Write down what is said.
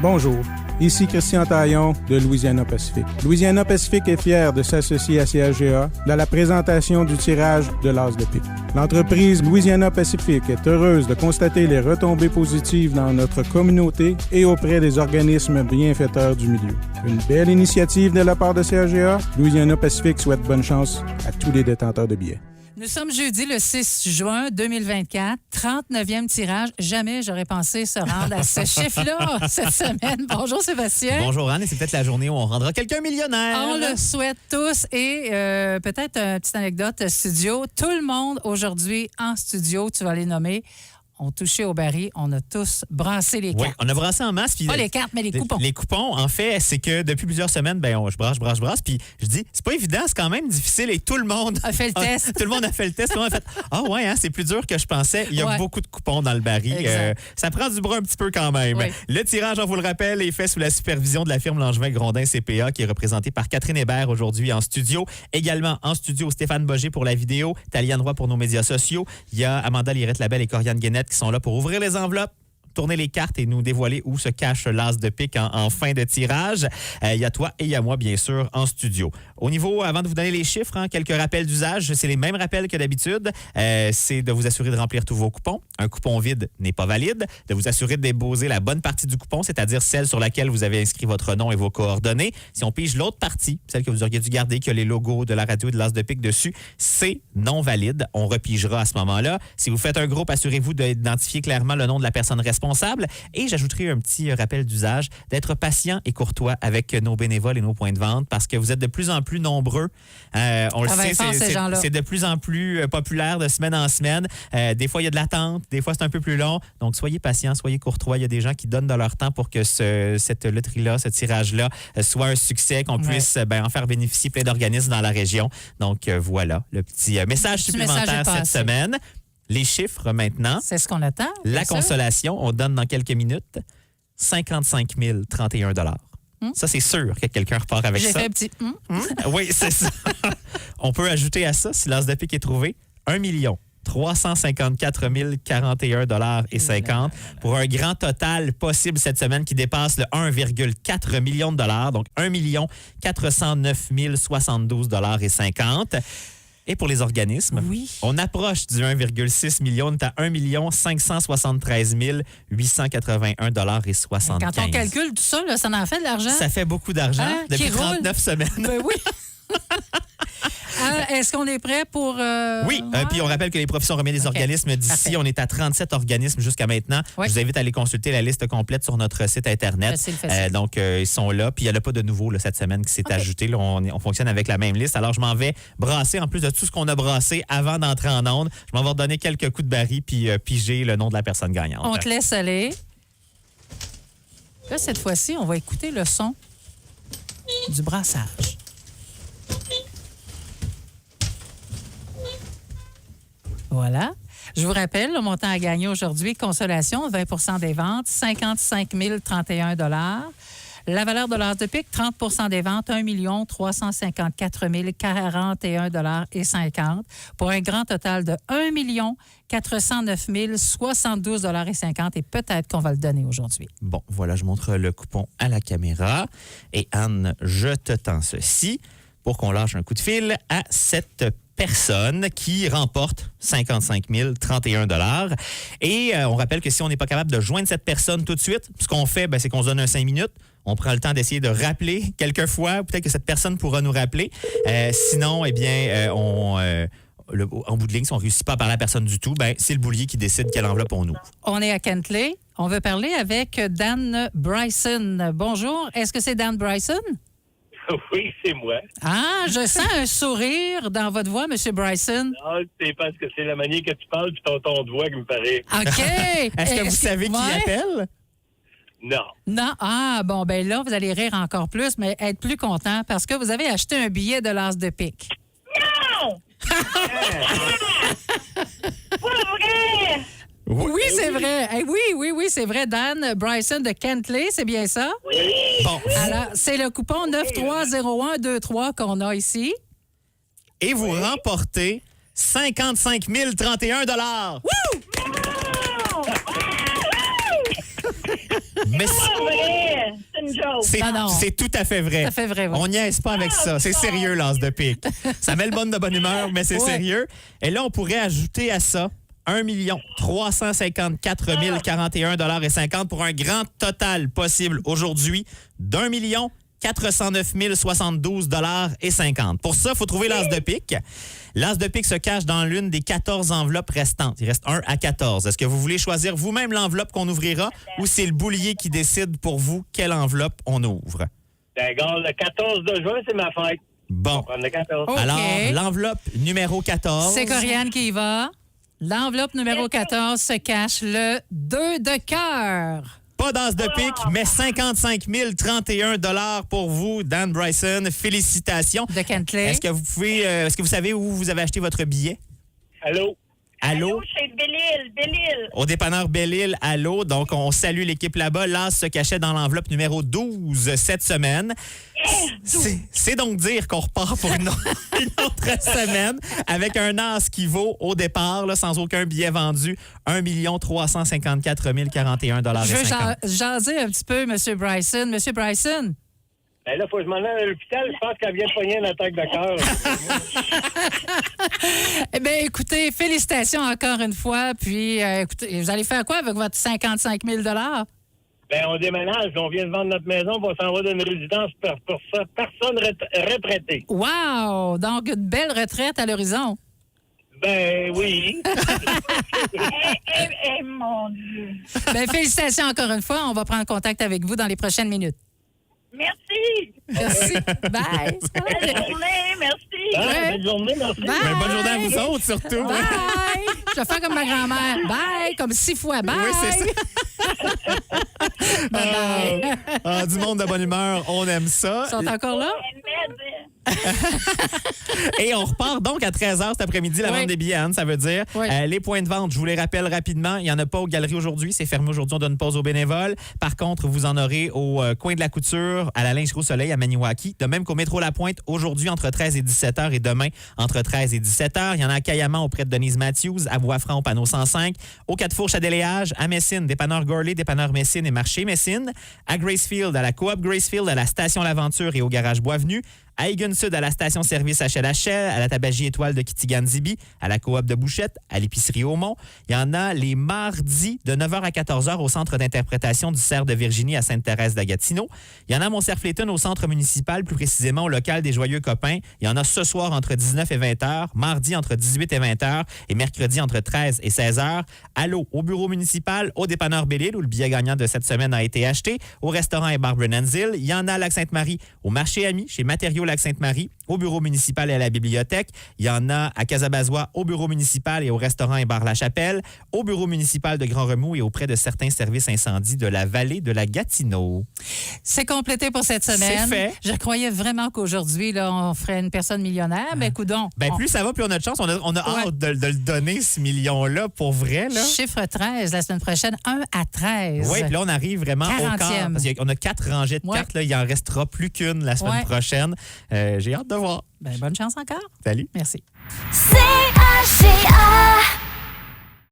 Bonjour, ici Christian Taillon de Louisiana Pacific. Louisiana Pacific est fier de s'associer à CHGA dans la présentation du tirage de l'As de pique. L'entreprise Louisiana Pacific est heureuse de constater les retombées positives dans notre communauté et auprès des organismes bienfaiteurs du milieu. Une belle initiative de la part de CHGA. Louisiana Pacific souhaite bonne chance à tous les détenteurs de billets. Nous sommes jeudi le 6 juin 2024, 39e tirage. Jamais j'aurais pensé se rendre à ce chiffre-là cette semaine. Bonjour Sébastien. Bonjour Anne, et c'est peut-être la journée où on rendra quelqu'un millionnaire. On le souhaite tous. Et peut-être une petite anecdote studio. Tout le monde aujourd'hui en studio, tu vas les nommer, ont touché au baril. On a tous brassé les cartes. Oui, on a brassé en masse. Puis pas les cartes, mais les coupons. Les coupons, en fait, c'est que depuis plusieurs semaines, je brasse. Puis je dis, c'est pas évident, c'est quand même difficile. Et tout le monde a fait le test. Tout le monde a fait le test. Tout le monde a fait, c'est plus dur que je pensais. Il y a beaucoup de coupons dans le baril. Ça prend du bras un petit peu quand même. Oui. Le tirage, on vous le rappelle, est fait sous la supervision de la firme Langevin-Grondin CPA, qui est représentée par Catherine Hébert aujourd'hui en studio. Également en studio, Stéphane Boger pour la vidéo, Taliane Roy pour nos médias sociaux. Il y a Amanda Lirette-Labelle et Corianne Guénette qui sont là pour ouvrir les enveloppes, tourner les cartes et nous dévoiler où se cache l'as de pique en fin de tirage. Il y a toi et il y a moi, bien sûr, en studio. Au niveau, avant de vous donner les chiffres, quelques rappels d'usage. C'est les mêmes rappels que d'habitude. C'est de vous assurer de remplir tous vos coupons. Un coupon vide n'est pas valide. De vous assurer de déposer la bonne partie du coupon, c'est-à-dire celle sur laquelle vous avez inscrit votre nom et vos coordonnées. Si on pige l'autre partie, celle que vous auriez dû garder, qui a les logos de la radio et de l'as de pique dessus, c'est non valide. On repigera à ce moment-là. Si vous faites un groupe, assurez-vous d'identifier clairement le nom de la personne responsable. Et j'ajouterai un petit rappel d'usage, d'être patient et courtois avec nos bénévoles et nos points de vente parce que vous êtes de plus en plus nombreux. On le sait, c'est de plus en plus populaire de semaine en semaine. Des fois, il y a de l'attente, des fois, c'est un peu plus long. Donc, soyez patients, soyez courtois. Il y a des gens qui donnent de leur temps pour que cette loterie-là, ce tirage-là soit un succès, qu'on puisse en faire bénéficier plein d'organismes dans la région. Donc, voilà le petit message supplémentaire cette semaine. Les chiffres maintenant. C'est ce qu'on attend. La consolation, on donne dans quelques minutes 55 031 $. Ça, c'est sûr que quelqu'un repart avec ça. J'ai fait un petit... Oui, c'est ça. On peut ajouter à ça, si l'as de pique est trouvé, 1 354 041 $50 pour un grand total possible cette semaine qui dépasse le 1,4 million de dollars, donc 1 409 072 $50. Et pour les organismes, on approche du 1,6 million. On est à 1 573 881 $75. Quand on calcule tout ça, là, ça en fait de l'argent. Ça fait beaucoup d'argent depuis 39 semaines. Ben oui. Est-ce qu'on est prêt pour... Oui, puis on rappelle que les professions remettent des organismes d'ici. Parfait. On est à 37 organismes jusqu'à maintenant. Oui. Je vous invite à aller consulter la liste complète sur notre site Internet. Facile. Donc, ils sont là. Puis, il n'y en a pas de nouveau cette semaine qui s'est ajouté. Là, on fonctionne avec la même liste. Alors, je m'en vais brasser, en plus de tout ce qu'on a brassé avant d'entrer en onde. Je m'en vais redonner quelques coups de baril puis piger le nom de la personne gagnante. On te laisse aller. Là, cette fois-ci, on va écouter le son du brassage. Voilà. Je vous rappelle, le montant à gagner aujourd'hui, consolation, 20 % des ventes, 55 031 $. La valeur de l'as de pique, 30 % des ventes, 1 354 041 $50 pour un grand total de 1 409 072 $50 et peut-être qu'on va le donner aujourd'hui. Bon, voilà, je montre le coupon à la caméra. Et Anne, je te tends ceci pour qu'on lâche un coup de fil à cette personne qui remporte 55 031 $. Et on rappelle que si on n'est pas capable de joindre cette personne tout de suite, ce qu'on fait, c'est qu'on se donne un 5 minutes. On prend le temps d'essayer de rappeler quelques fois. Peut-être que cette personne pourra nous rappeler. Sinon, en bout de ligne, si on ne réussit pas à parler à la personne du tout, c'est le boulier qui décide quelle enveloppe on ouvre. On est à Kentley. On veut parler avec Dan Bryson. Bonjour. Est-ce que c'est Dan Bryson? Oui, c'est moi. Ah, je sens un sourire dans votre voix, M. Bryson. Non, c'est parce que c'est la manière que tu parles et ton ton de voix qui me paraît. OK. Est-ce que vous savez qui appelle? Non. Non. Ah, bon, là, vous allez rire encore plus, mais être plus content parce que vous avez acheté un billet de l'as de pique. Non! Pas vrai! Oui, c'est vrai. Hey, oui, c'est vrai. Dan Bryson de Kentley, c'est bien ça? Oui! Bon. Alors, c'est le coupon 930123 qu'on a ici. Et vous remportez 55 031 $. Wouh! Mais joke. Non. C'est tout à fait vrai. Tout à fait vrai, oui. On niaise pas avec ça. C'est sérieux, l'as de pique. Ça met le bonne de bonne humeur, mais c'est Ouais. sérieux. Et là, on pourrait ajouter à ça 1 354 041 50 pour un grand total possible aujourd'hui d'1 409 072 50. Pour ça, il faut trouver l'as de pique. L'as de pique se cache dans l'une des 14 enveloppes restantes. Il reste 1 à 14. Est-ce que vous voulez choisir vous-même l'enveloppe qu'on ouvrira ou c'est le boulier qui décide pour vous quelle enveloppe on ouvre? D'accord, le 14 de juin, c'est ma fête. On Bon. va prendre le 14. OK. Alors, l'enveloppe numéro 14. C'est Corianne qui y va. L'enveloppe numéro 14 se cache le 2 de cœur. Pas d'as de pique, mais 55 031 pour vous, Dan Bryson. Félicitations. De Kentley. Est-ce que vous savez où vous avez acheté votre billet? Allô? Allô? Chez Belle-Île. Au dépanneur Belle-Île, allô. Donc, on salue l'équipe là-bas. L'as se cachait dans l'enveloppe numéro 12 cette semaine. C'est donc dire qu'on repart pour une autre semaine avec un as qui vaut au départ, là, sans aucun billet vendu, 1 354 041 Je veux 50. jaser un petit peu, M. Bryson. M. Bryson, Ben là, faut que je m'en aille à l'hôpital. Je pense qu'elle vient de pogner une attaque de cœur. eh bien, écoutez, félicitations encore une fois. Puis, écoutez, vous allez faire quoi avec votre 55 000 Ben, on déménage. On vient de vendre notre maison. On s'en va d'une résidence pour ça. Personne retraitée. Wow! Donc, une belle retraite à l'horizon. Ben oui. Mon Dieu. Bien, félicitations encore une fois. On va prendre contact avec vous dans les prochaines minutes. Merci. Merci. Bye. Belle journée, merci. Ouais. Belle journée, merci. Bye. Ben, bonne journée à vous autres, surtout. Bye. Je vais faire comme ma grand-mère. Bye. Comme 6 fois. Bye. Oui, c'est ça. Bye. Ah, du monde de bonne humeur, on aime ça. Ils sont encore là? Et on repart donc à 13h cet après-midi, la Oui. vente des billets, Anne, ça veut dire. Oui. Les points de vente, je vous les rappelle rapidement. Il n'y en a pas aux galeries aujourd'hui. C'est fermé aujourd'hui. On donne pause aux bénévoles. Par contre, vous en aurez au coin de la couture, à la lingerie au soleil, à Maniwaki. De même qu'au métro La Pointe, aujourd'hui entre 13 et 17h et demain entre 13 et 17h. Il y en a à Caillaman auprès de Denise Matthews, à Bois-Franc au panneau 105, au Quatre-Fourches à Déléage, à Messine, dépanneur Gorley, dépanneur Messine et marché Messine, à Gracefield, à la Coop Gracefield, à la station L'Aventure et au garage Boisvenu, à Egan Sud, à la station-service HLHL, à la tabagie Étoile de Kitigan-Zibi, à la coop de Bouchette, à l'épicerie Aumont. Il y en a les mardis de 9h à 14h au centre d'interprétation du Cerf de Virginie à Sainte-Thérèse-de-Gatineau. Il y en a à Mont-Cerf-Léton au centre municipal, plus précisément au local des Joyeux Copains. Il y en a ce soir entre 19 et 20h, mardi entre 18 et 20h et mercredi entre 13 et 16h. Allô, au bureau municipal, au dépanneur Belle-Île, où le billet gagnant de cette semaine a été acheté, au restaurant et bar Brennan's-Hill. Il y en a à Lac-Sainte-Marie, au marché Ami, chez Matériaux Lac-Sainte-Marie, au bureau municipal et à la bibliothèque. Il y en a à Casabazois, au bureau municipal et au restaurant et bar La Chapelle, au bureau municipal de Grand-Remous et auprès de certains services incendies de la vallée de la Gatineau. C'est complété pour cette semaine. C'est fait. Je croyais vraiment qu'aujourd'hui, là, on ferait une personne millionnaire. Mais coudonc. Ben, plus ça va, plus on a de chance. On a Ouais. hâte de le donner, ce million-là, pour vrai. Là. Chiffre 13, la semaine prochaine, 1 à 13. Oui, puis là, on arrive vraiment au 40e. quart. Parce qu'on a 4 rangées de Ouais. cartes. Là, il en restera plus qu'une la semaine Ouais. prochaine. J'ai hâte de voir. Ben, bonne chance encore. Salut. Merci. C-H-C-A